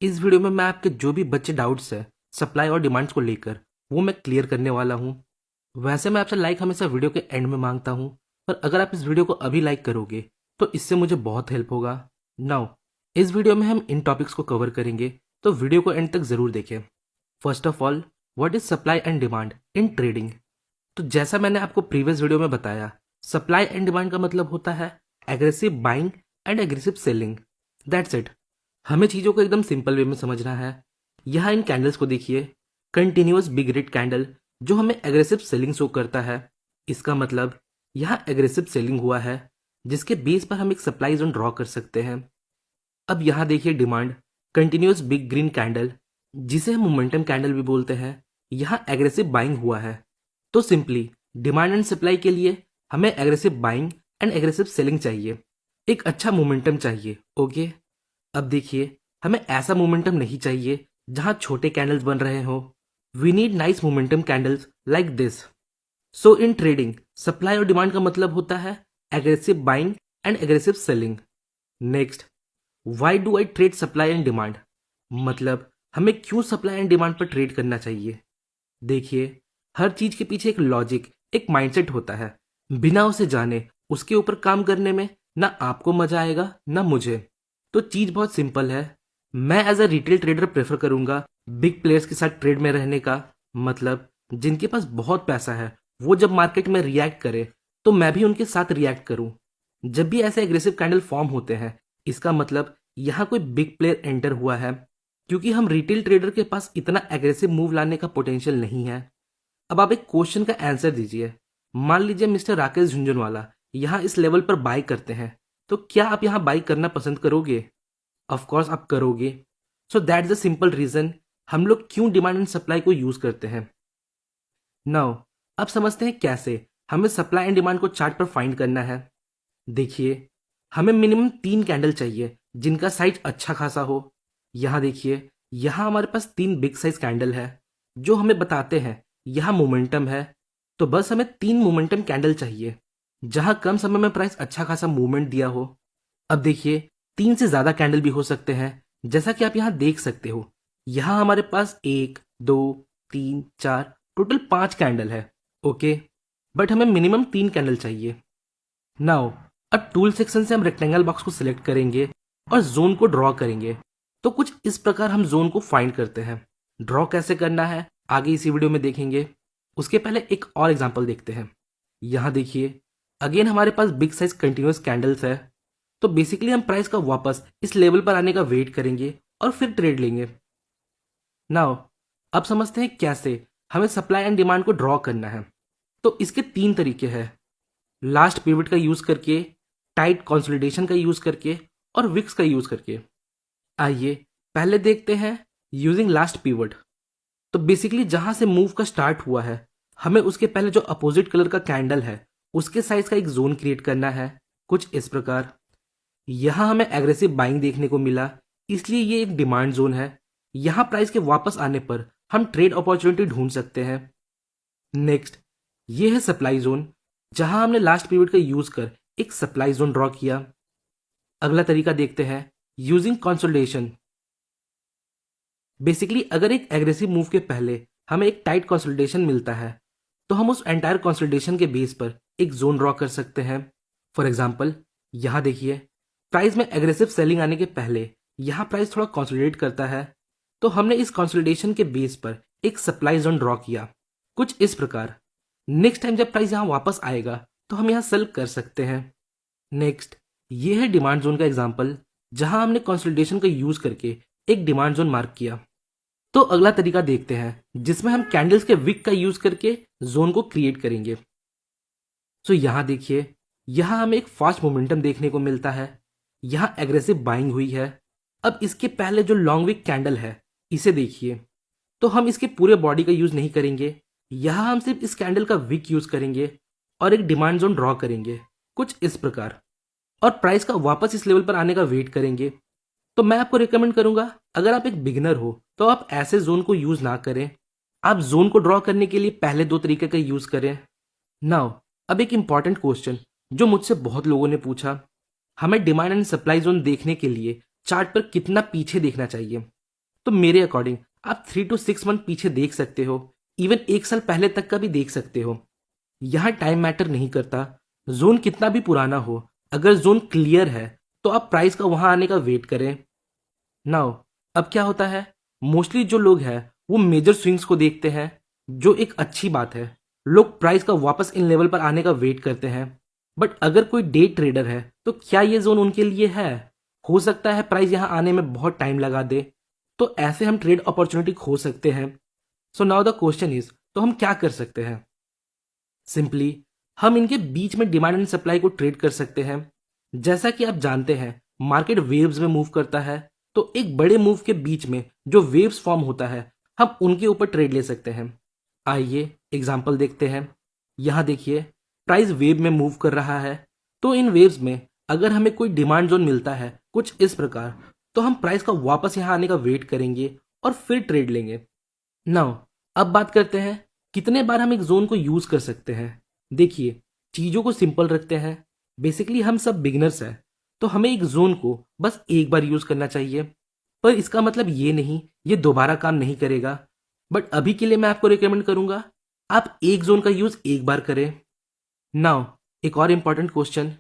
इस वीडियो में मैं आपके जो भी बच्चे डाउट्स है सप्लाई और डिमांड्स को लेकर वो मैं क्लियर करने वाला हूँ। वैसे मैं आपसे लाइक हमेशा वीडियो के एंड में मांगता हूँ, पर अगर आप इस वीडियो को अभी लाइक करोगे तो इससे मुझे बहुत हेल्प होगा। नाउ इस वीडियो में हम इन टॉपिक्स को कवर करेंगे, तो वीडियो को एंड तक जरूर देखें। First of all, what is supply and demand in trading. तो जैसा मैंने आपको प्रीवियस वीडियो में बताया, सप्लाई एंड डिमांड का मतलब होता है aggressive buying and aggressive selling. That's it. हमें चीज़ों को एकदम सिंपल वे में समझना है। यहाँ इन कैंडल्स को देखिए, कंटिन्यूअस बिग रेड कैंडल जो हमें एग्रेसिव सेलिंग शो करता है। इसका मतलब यहाँ एग्रेसिव सेलिंग हुआ है, जिसके बेस पर हम एक सप्लाई जोन ड्रॉ कर सकते हैं। अब यहाँ देखिए demand, continuous big green candle जिसे हम मोमेंटम कैंडल भी बोलते हैं, यहाँ एग्रेसिव बाइंग हुआ है। तो सिंपली डिमांड एंड सप्लाई के लिए हमें aggressive buying and aggressive selling चाहिए, एक अच्छा मोमेंटम चाहिए। ओके, अब देखिए हमें ऐसा मोमेंटम नहीं चाहिए जहां छोटे कैंडल्स बन रहे हो। We need nice momentum candles like this. So in trading supply और डिमांड का मतलब होता है aggressive buying and aggressive selling. Next, why do I trade supply and demand, मतलब हमें क्यों सप्लाई एंड डिमांड पर ट्रेड करना चाहिए। देखिए, हर चीज के पीछे एक लॉजिक, एक माइंडसेट होता है। बिना उसे जाने उसके ऊपर काम करने में ना आपको मजा आएगा ना मुझे। तो चीज बहुत सिंपल है। मैं as a retail trader prefer करूंगा बिग प्लेयर्स के साथ ट्रेड में रहने का, मतलब जिनके पास बहुत पैसा है। वो जब मार्केट में रिएक्ट करे तो मैं भी उनके साथ रिएक्ट करूं। जब भी ऐसे एग्रेसिव कैंडल फॉर्म होते हैं, इसका मतलब यहाँ कोई बिग प्लेयर एंटर हुआ है, क्योंकि हम रिटेल ट्रेडर के पास इतना एग्रेसिव मूव लाने का पोटेंशियल नहीं है। अब आप एक क्वेश्चन का आंसर दीजिए। मान लीजिए मिस्टर राकेश झुंझुनवाला यहाँ इस लेवल पर बाय करते हैं, तो क्या आप यहाँ बाय करना पसंद करोगे? ऑफ कोर्स आप करोगे। So that's the simple reason हम लोग क्यों डिमांड एंड सप्लाई को यूज करते हैं। नाउ अब समझते हैं कैसे हमें सप्लाई एंड डिमांड को चार्ट पर फाइंड करना है। देखिए, हमें मिनिमम 3 कैंडल चाहिए जिनका साइज अच्छा खासा हो। यहाँ देखिए, यहाँ हमारे पास 3 बिग साइज कैंडल है जो हमें बताते हैं यहाँ मोमेंटम है। तो बस हमें 3 मोमेंटम कैंडल चाहिए जहां कम समय में प्राइस अच्छा खासा मूवमेंट दिया हो। अब देखिए, 3 से ज्यादा कैंडल भी हो सकते हैं, जैसा कि आप यहाँ देख सकते हो। यहाँ हमारे पास 1, 2, 3, 4 टोटल 5 कैंडल है। ओके, बट हमें मिनिमम 3 कैंडल चाहिए। नाउ अब टूल सेक्शन से हम रेक्टेंगल बॉक्स को सिलेक्ट करेंगे और जोन को ड्रॉ करेंगे। तो कुछ इस प्रकार हम जोन को फाइंड करते हैं। ड्रॉ कैसे करना है आगे इसी वीडियो में देखेंगे। उसके पहले एक और एग्जांपल देखते हैं। यहाँ देखिए, अगेन हमारे पास बिग साइज कंटिन्यूअस कैंडल्स है। तो बेसिकली हम प्राइस का वापस इस लेवल पर आने का वेट करेंगे और फिर ट्रेड लेंगे। नाउ अब समझते हैं कैसे हमें सप्लाई एंड डिमांड को ड्रॉ करना है। तो इसके 3 तरीके हैं, लास्ट पिवट का यूज करके, टाइट कंसोलिडेशन का यूज करके और विक्स का यूज करके। आइए पहले देखते हैं यूजिंग लास्ट पिवट। तो बेसिकली जहां से मूव का स्टार्ट हुआ है, हमें उसके पहले जो अपोजिट कलर का कैंडल है उसके साइज का एक जोन क्रिएट करना है, कुछ इस प्रकार। यहां हमें एग्रेसिव बाइंग देखने को मिला, इसलिए ये एक डिमांड जोन है। यहां प्राइस के वापस आने पर हम ट्रेड अपॉर्चुनिटी ढूंढ सकते हैं। नेक्स्ट, ये है सप्लाई जोन, जहां हमने लास्ट पीरियड का यूज कर एक सप्लाई जोन ड्रॉ किया। अगला तरीका देखते हैं यूजिंग कंसोलिडेशन। बेसिकली अगर एक एग्रेसिव मूव के पहले हमें एक टाइट कंसोलिडेशन मिलता है, तो हम उस एंटायर कंसोलिडेशन के बेस पर एक जोन ड्रॉ कर सकते हैं। फॉर एग्जाम्पल, यहां देखिए, प्राइस में एग्रेसिव सेलिंग आने के पहले यहां प्राइस थोड़ा कंसोलिडेट करता है, तो हमने इस कंसोलिडेशन के बेस पर एक सप्लाई जोन ड्रॉ किया, कुछ इस प्रकार। नेक्स्ट टाइम जब प्राइस यहां वापस आएगा तो हम यहां सेल कर सकते हैं। नेक्स्ट, ये है डिमांड जोन का एग्जाम्पल, जहां हमने कंसोलिडेशन का यूज करके एक डिमांड जोन मार्क किया। तो अगला तरीका देखते हैं जिसमें हम कैंडल्स के विक का यूज करके जोन को क्रिएट करेंगे। सो यहां देखिए, यहां हमें एक फास्ट मोमेंटम देखने को मिलता है। यहां एग्रेसिव बाइंग हुई है। अब इसके पहले जो लॉन्ग विक कैंडल है, इसे देखिए। तो हम इसके पूरे बॉडी का यूज नहीं करेंगे, यहां हम सिर्फ इस कैंडल का विक यूज करेंगे और एक डिमांड जोन ड्रॉ करेंगे, कुछ इस प्रकार। और प्राइस का वापस इस लेवल पर आने का वेट करेंगे। तो मैं आपको रिकमेंड करूंगा, अगर आप एक बिगिनर हो तो आप ऐसे जोन को यूज ना करें। आप जोन को ड्रॉ करने के लिए पहले 2 तरीके का यूज करें। नाउ अब एक इंपॉर्टेंट क्वेश्चन जो मुझसे बहुत लोगों ने पूछा, हमें डिमांड एंड सप्लाई जोन देखने के लिए चार्ट पर कितना पीछे देखना चाहिए। तो मेरे अकॉर्डिंग आप 3 to 6 मंथ पीछे देख सकते हो, इवन 1 साल पहले तक का भी देख सकते हो। यहाँ टाइम मैटर नहीं करता, जोन कितना भी पुराना हो, अगर जोन क्लियर है तो आप प्राइस का वहां आने का वेट करें। नाउ अब क्या होता है, मोस्टली जो लोग हैं वो मेजर स्विंग्स को देखते हैं, जो एक अच्छी बात है। लोग प्राइस का वापस इन लेवल पर आने का वेट करते हैं। बट अगर कोई डे ट्रेडर है तो क्या ये जोन उनके लिए है? हो सकता है प्राइस यहाँ आने में बहुत टाइम लगा दे, तो ऐसे हम ट्रेड अपॉर्चुनिटी खो सकते हैं। So now the question is, तो हम क्या कर सकते हैं? सिंपली हम इनके बीच में डिमांड एंड सप्लाई को ट्रेड कर सकते हैं। जैसा कि आप जानते हैं मार्केट वेव्स में मूव करता है, तो एक बड़े मूव के बीच में जो वेव्स फॉर्म होता है हम उनके ऊपर ट्रेड ले सकते हैं। आइए एग्जांपल देखते हैं। यहाँ देखिए प्राइस वेव में मूव कर रहा है, तो इन वेव्स में अगर हमें कोई डिमांड जोन मिलता है कुछ इस प्रकार, तो हम प्राइस का वापस यहाँ आने का वेट करेंगे और फिर ट्रेड लेंगे। नाउ अब बात करते हैं कितने बार हम एक जोन को यूज कर सकते हैं। देखिए चीजों को सिंपल रखते हैं। बेसिकली हम सब बिगिनर्स हैं, तो हमें एक जोन को बस एक बार यूज करना चाहिए। पर इसका मतलब ये नहीं ये दोबारा काम नहीं करेगा। बट अभी के लिए मैं आपको रिकमेंड करूंगा आप एक जोन का यूज एक बार करें। नाउ एक और इंपॉर्टेंट क्वेश्चन,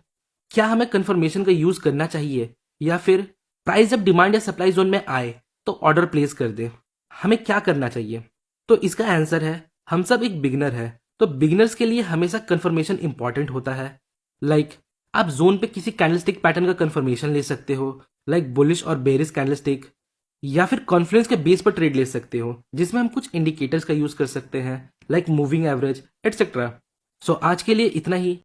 क्या हमें कंफर्मेशन का यूज करना चाहिए या फिर प्राइस जब डिमांड या सप्लाई जोन में आए तो ऑर्डर प्लेस कर दे? हमें क्या करना चाहिए? तो इसका आंसर है हम सब एक बिगिनर है, तो बिगिनर्स के लिए हमेशा कंफर्मेशन इंपॉर्टेंट होता है। लाइक आप जोन पे किसी कैंडलस्टिक पैटर्न का कंफर्मेशन ले सकते हो, लाइक बुलिश और बेरिश कैंडलस्टिक, या फिर कॉन्फ्लुएंस के बेस पर ट्रेड ले सकते हो जिसमें हम कुछ इंडिकेटर्स का यूज कर सकते हैं लाइक मूविंग एवरेज एटसेट्रा। सो आज के लिए इतना ही।